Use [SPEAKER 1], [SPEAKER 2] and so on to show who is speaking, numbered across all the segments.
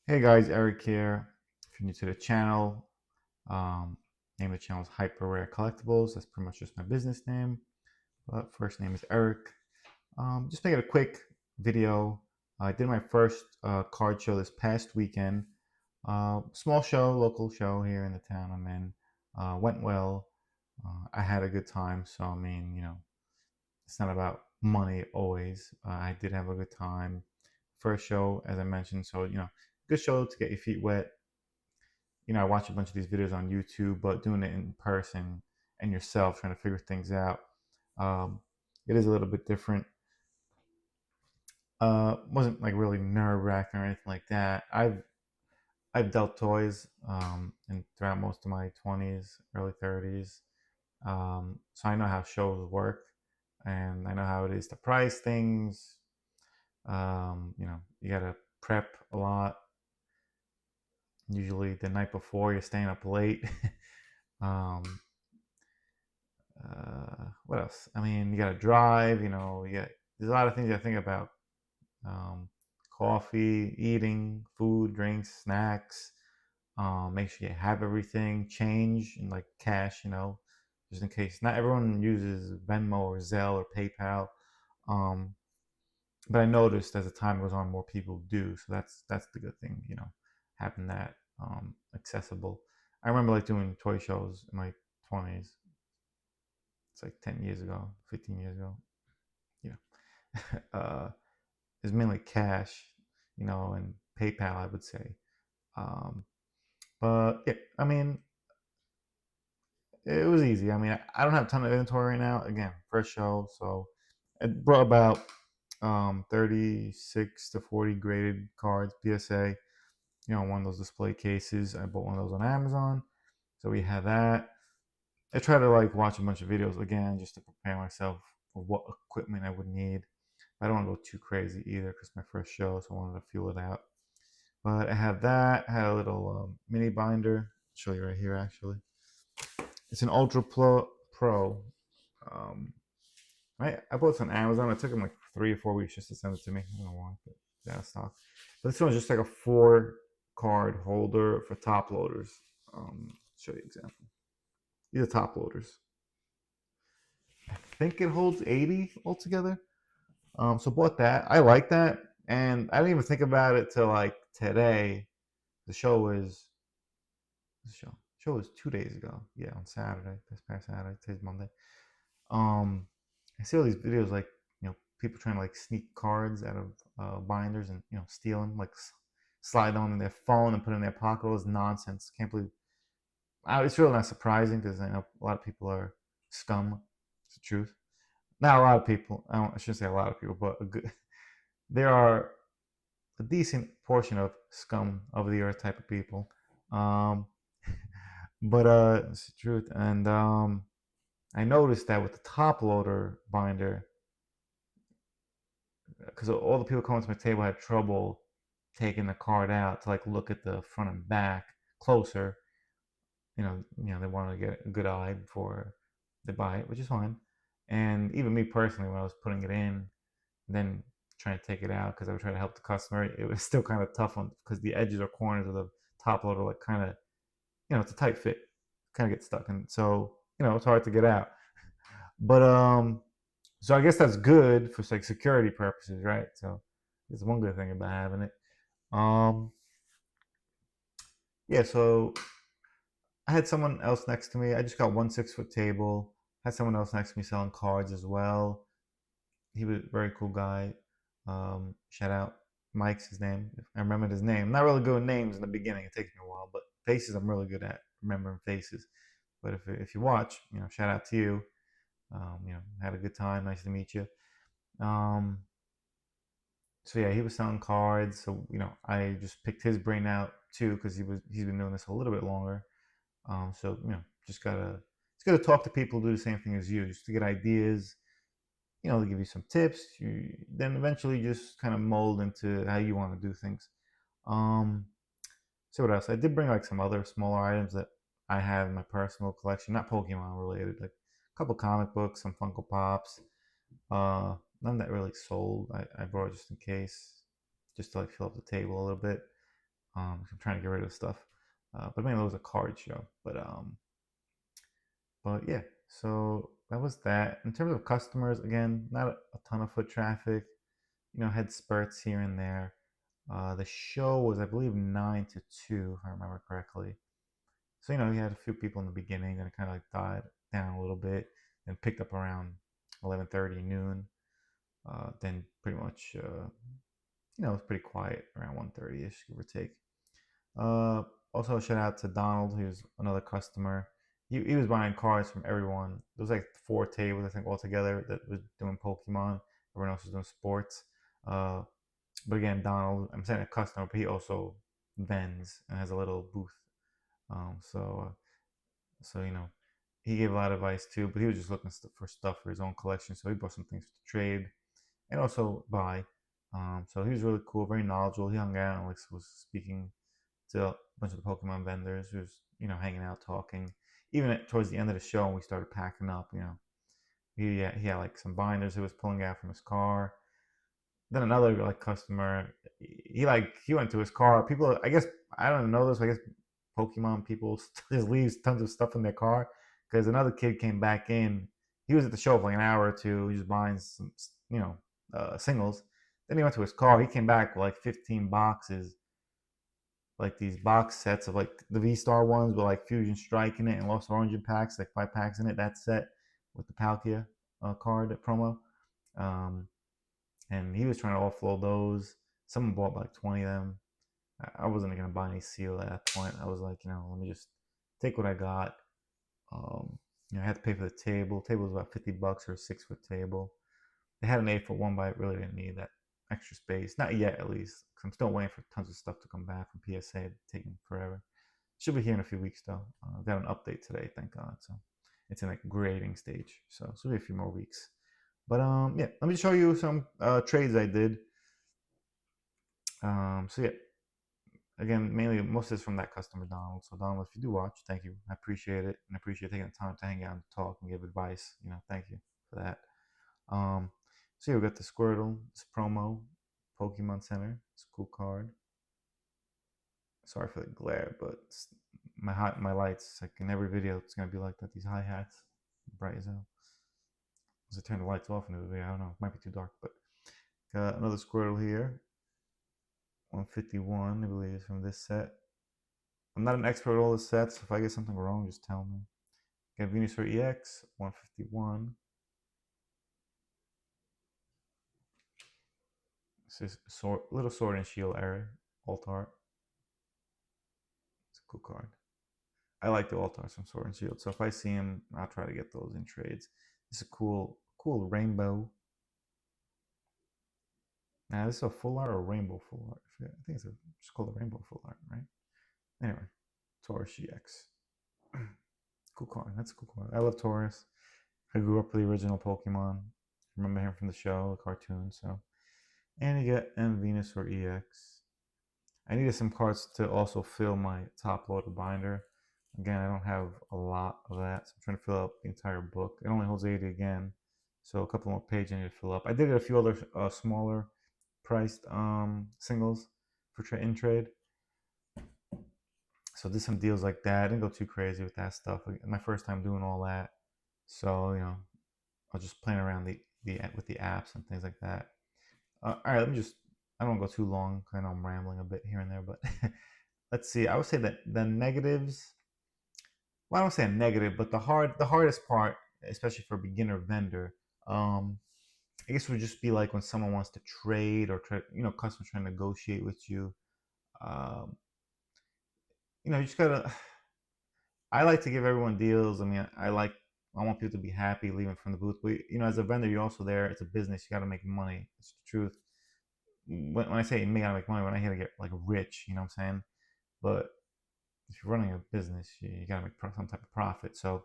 [SPEAKER 1] Hey guys, Eric here. If you're new to the channel, um, name of the channel is Hyper Rare Collectibles. That's pretty much just my business name. But first name is Eric. Just making a quick video. I did my first card show this past weekend. Small show, local show here in the town I'm in. Went well. I had a good time. So I mean, it's not about money always. I did have a good time. First show, as I mentioned, so good show to get your feet wet. I watch a bunch of these videos on YouTube, but doing it in person and yourself, trying to figure things out, um, it is a little bit different. Wasn't like really nerve wracking or anything like that. I've dealt toys and throughout most of my 20s, early 30s, so I know how shows work, and I know how it is to price things. You gotta prep a lot. Usually the night before, you're staying up late. um, what else? I mean, you gotta drive. There's a lot of things you gotta think about. Um, Coffee, eating, food, drinks, snacks. Make sure you have everything. Change and like cash. Just in case. Not everyone uses Venmo or Zelle or PayPal. Um, but I noticed as the time goes on, more people do. So that's the good thing. Having that accessible. I remember like doing toy shows in my 20s. It's like 10 years ago, 15 years ago. Yeah. It's mainly cash, and PayPal, I would say. Um, but yeah, I mean, it was easy. I mean, I don't have a ton of inventory right now. Again, first show, so it brought about 36 to 40 graded cards, PSA. One of those display cases. I bought one of those on Amazon, so we had that. I try to like watch a bunch of videos again just to prepare myself for what equipment I would need. I don't want to go too crazy either because my first show, so I wanted to feel it out. But I had that. I had a little mini binder. I'll show you right here actually. It's an Ultra Pro. Um, I bought this on Amazon. It took them like 3 or 4 weeks just to send it to me. I don't know why, but it's out of stock. But this one's just like a 4 card holder for top loaders. Show you an example. These are top loaders. I think it holds 80 altogether. So bought that. I like that, and I didn't even think about it till like today. The show was the show was 2 days ago. Yeah, on Saturday. This past Saturday. Today's Monday. Um, I see all these videos like people trying to like sneak cards out of binders and steal them, like slide on in their phone and put it in their pocket. All this nonsense. Can't believe. It's really not surprising because I know a lot of people are scum. It's the truth. Not a lot of people. I shouldn't say a lot of people, but there are a decent portion of scum of the earth type of people. Um, but it's the truth. And I noticed that with the top loader binder, because all the people coming to my table had trouble taking the card out to like look at the front and back closer. They want to get a good eye before they buy it, which is fine. And even me personally, when I was putting it in, then trying to take it out because I would try to help the customer, it was still kind of tough on because the edges or corners of the top loader like kind of it's a tight fit, kind of get stuck, and so it's hard to get out. But so I guess that's good for like security purposes, right? So it's one good thing about having it. Um, yeah. So I had someone else next to me. I just got one 6 foot table. Had someone else next to me selling cards as well. He was a very cool guy. Shout out Mike's his name. I remembered his name. I'm not really good with names in the beginning. It takes me a while, but faces I'm really good at remembering faces. But if you watch, shout out to you. Had a good time. Nice to meet you. Um, so yeah, he was selling cards. So I just picked his brain out too because he's been doing this a little bit longer. So just gotta it's gotta talk to people who do the same thing as you, just to get ideas. They'll give you some tips. Then eventually just kind of mold into how you want to do things. Um, so what else? I did bring like some other smaller items that I have in my personal collection, not Pokemon related, like a couple comic books, some Funko Pops. None that really sold. I brought just in case, just to like fill up the table a little bit. I'm trying to get rid of stuff. But mainly it was a card show. But yeah, so that was that. In terms of customers, again, not a ton of foot traffic. Had spurts here and there. The show was, I believe, 9 to 2, if I remember correctly. So you had a few people in the beginning, then it kind of like died down a little bit, and picked up around 11:30 noon. Then pretty much, it was pretty quiet around 1:30 ish, give or take. Uh, Also, shout out to Donald, who's another customer. He was buying cards from everyone. There was like 4 tables, I think, altogether that was doing Pokemon. Everyone else was doing sports. Uh, but again, Donald, I'm saying a customer, but he also vends and has a little booth. Um, so, uh, so he gave a lot of advice too. But he was just looking for stuff for his own collection. So he bought some things to trade and also buy. So he was really cool, very knowledgeable. He hung out and like was speaking to a bunch of the Pokemon vendors, who was hanging out, talking. Even towards the end of the show, when we started packing up, he had like some binders he was pulling out from his car. Then another like customer, he went to his car. People, I guess I don't know this. I guess Pokemon people just leaves tons of stuff in their car because another kid came back in. He was at the show for like an hour or two. He was buying some, singles. Then he went to his car. He came back with like 15 boxes, like these box sets of like the V Star ones with like Fusion Strike in it and Lost Origin packs, like 5 packs in it. That set with the Palkia card promo. Um, and he was trying to offload those. Someone bought like 20 of them. I wasn't gonna buy any seal at that point. I was like, let me just take what I got. Um, I had to pay for the table. The table was about $50 for a 6 foot table. They had an 8 foot one, but I really didn't need that extra space. Not yet, at least, because I'm still waiting for tons of stuff to come back from PSA. It's taking forever. Should be here in a few weeks though. Got an update today, thank God. So it's in like grading stage. So it'll be a few more weeks. But yeah, let me show you some trades I did. So yeah, again, mainly most is from that customer Donald. So Donald, if you do watch, thank you. I appreciate it, and I appreciate taking the time to hang out and talk and give advice. Thank you for that. Um, so yeah, we got the Squirtle, this promo, Pokemon Center. It's a cool card. Sorry for the glare, but my lights, like in every video, it's gonna be like that. These hi hats, bright as hell. As I turn the lights off in the video, I don't know, it might be too dark, but got another Squirtle here. 151, I believe, is from this set. I'm not an expert at all the sets. If I get something wrong, just tell me. Got Venusaur EX, 151. This is little Sword and Shield error, alt art. It's a cool card. I like the alt arts from Sword and Shield, so if I see them, I'll try to get those in trades. This is a cool rainbow. Now, this is a full art or rainbow full art? I think it's just called a rainbow full art, right? Anyway, Taurus GX. Cool card. That's a cool card. I love Taurus. I grew up with the original Pokemon. Remember him from the show, the cartoon. So, and you get M Venusaur EX. I needed some cards to also fill my top loaded binder. Again, I don't have a lot of that, so I'm trying to fill up the entire book. It only holds 80 again, so a couple more pages I need to fill up. I did a few other smaller priced singles for in trade. So did some deals like that. I didn't go too crazy with that stuff. My first time doing all that, so I was just playing around with the apps and things like that. All right, let me just. I don't want to go too long because I know I'm rambling a bit here and there, but let's see. I would say that the negatives. Well, I don't say a negative, but the hardest part, especially for a beginner vendor, I guess would just be like when someone wants to trade or customers trying to negotiate with you. Um, you just gotta. I like to give everyone deals. I mean, I want people to be happy leaving from the booth. But as a vendor, you're also there. It's a business. You got to make money. It's the truth. When I say you gotta make money, when I hear to get like rich, you know what I'm saying? But if you're running a business, you gotta make some type of profit. So you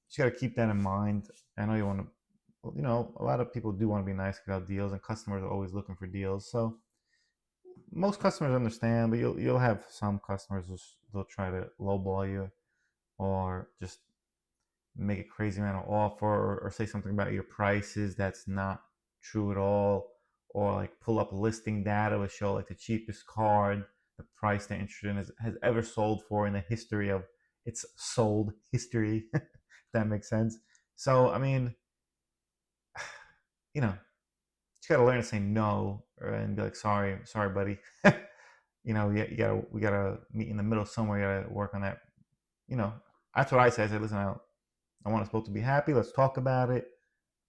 [SPEAKER 1] just gotta keep that in mind. I know you want to, a lot of people do want to be nice about deals, and customers are always looking for deals. So most customers understand, but you'll have some customers they'll try to lowball you or just make a crazy amount of offer or say something about your prices that's not true at all, or like pull up listing data to show like the cheapest card the price they're interested in has ever sold for in the history of its sold history. If that makes sense. So I mean, you know, you gotta learn to say no and be like, sorry, sorry, buddy. You gotta we gotta meet in the middle somewhere. You gotta work on that. You know, that's what I say. I said, listen, I want us both to be happy. Let's talk about it.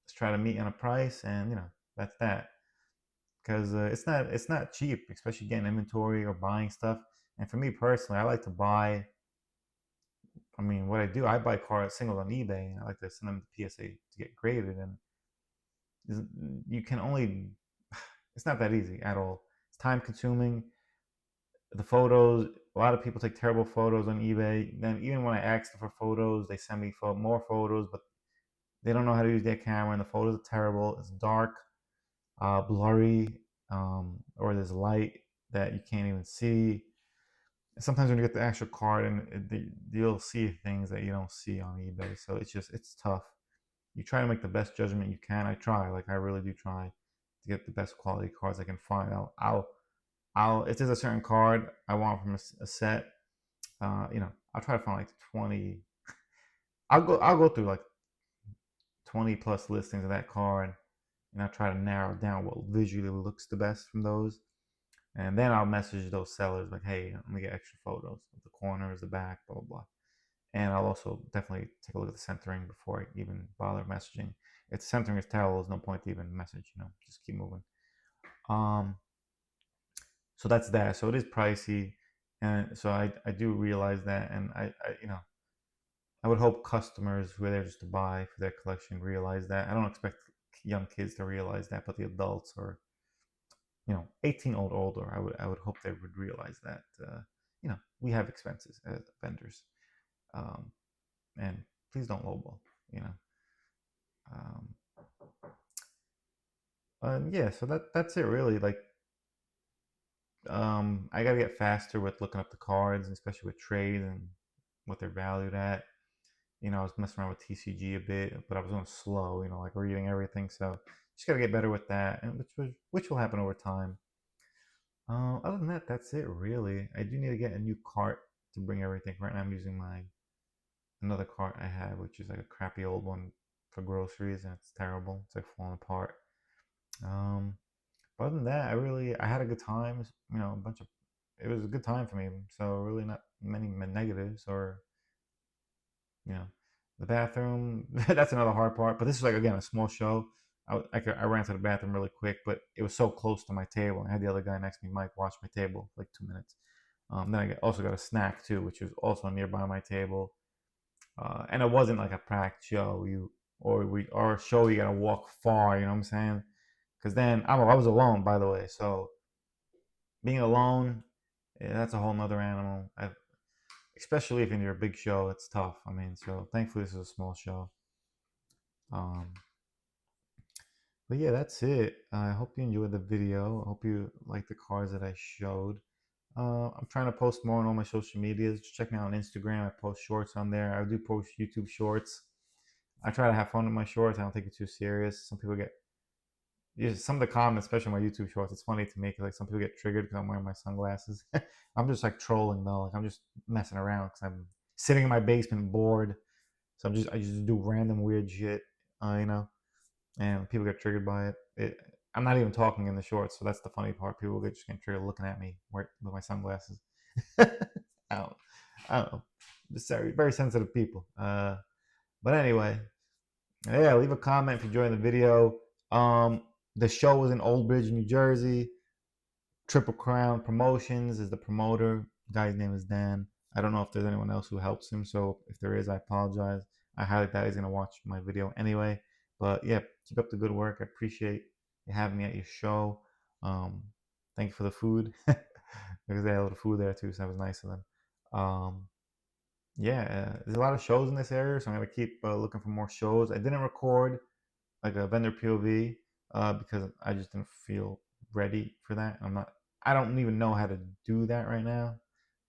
[SPEAKER 1] Let's try to meet on a price, and that's that. Because it's not cheap, especially getting inventory or buying stuff. And for me personally, I like to buy. I mean, what I do, I buy cars singles on eBay, and I like to send them to PSA to get graded. And you can only, it's not that easy at all. It's time consuming. The photos, a lot of people take terrible photos on eBay. Then even when I ask them for photos, they send me more photos, but they don't know how to use their camera, and the photos are terrible. It's dark, blurry, or there's light that you can't even see. Sometimes when you get the actual card, and you'll see things that you don't see on eBay. So it's tough. You try to make the best judgment you can. I try, like I really do try to get the best quality cards I can find. I'll if there's a certain card I want from a set, I'll try to find like 20. I'll go through like 20 plus listings of that card, and I'll try to narrow down what visually looks the best from those. And then I'll message those sellers like, hey, let me get extra photos of the corners, the back, blah, blah, blah. And I'll also definitely take a look at the centering before I even bother messaging. If the centering is terrible, there's no point to even message, just keep moving. Um, so that's that. So it is pricey. And so I do realize that. And I would hope customers who are there just to buy for their collection realize that. I don't expect young kids to realize that, but the adults or 18 old older, I would hope they would realize that we have expenses as vendors, um, and please don't lowball, you know. Um, and yeah, so that's it really. Like, I gotta get faster with looking up the cards, especially with trades and what they're valued at. I was messing around with TCG a bit, but I was going slow, like reading everything. So just gotta get better with that, and which will happen over time. Other than that, that's it really. I do need to get a new cart to bring everything. Right now, I'm using my another cart I have, which is like a crappy old one for groceries, and it's terrible. It's like falling apart. Um, but other than that, I had a good time. A bunch of it was a good time for me. So really, not many negatives or you know, the bathroom. That's another hard part. But this is like again a small show. I ran to the bathroom really quick, but it was so close to my table. I had the other guy next to me, Mike, watch my table for like 2 minutes. Then I also got a snack too, which was also nearby my table. And it wasn't like a packed show. Or a show you gotta walk far. You know what I'm saying? Because then I was alone, by the way. So being alone, yeah, that's a whole nother animal. Especially if you're a big show, it's tough. I mean, so thankfully this is a small show. Um, but yeah, that's it. I hope you enjoyed the video. I hope you like the cards that I showed. I'm trying to post more on all my social medias. Just check me out on Instagram. I post shorts on there. I do post YouTube shorts. I try to have fun with my shorts. I don't take it too serious. Some people get some of the comments, especially on my YouTube shorts. It's funny to me because like some people get triggered because I'm wearing my sunglasses. I'm just like trolling though. Like I'm just messing around because I'm sitting in my basement bored. So I just do random weird shit, you know, and people get triggered by it. I'm not even talking in the shorts, so that's the funny part. People get just get triggered looking at me with my sunglasses. I don't, I don't know. Just very, very sensitive people. But anyway, yeah, leave a comment if you enjoyed the video. Um, the show was in Old Bridge, New Jersey. Triple Crown Promotions is the promoter. The guy's name is Dan. I don't know if there's anyone else who helps him, so if there is, I apologize. I highly doubt he's gonna watch my video anyway. But yeah, keep up the good work. I appreciate you having me at your show. Um, Thank you for the food because they had a little food there too, so that was nice of them. Um, yeah, there's a lot of shows in this area, so I'm gonna keep looking for more shows. I didn't record like a vendor POV because I just didn't feel ready for that. I don't even know how to do that right now.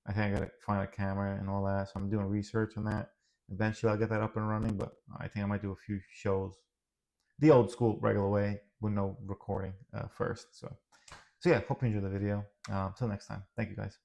[SPEAKER 1] I think I gotta find a camera and all that. So I'm doing research on that. Eventually I'll get that up and running, but I think I might do a few shows the old school regular way with no recording first. So yeah, hope you enjoyed the video. Until next time. Thank you guys.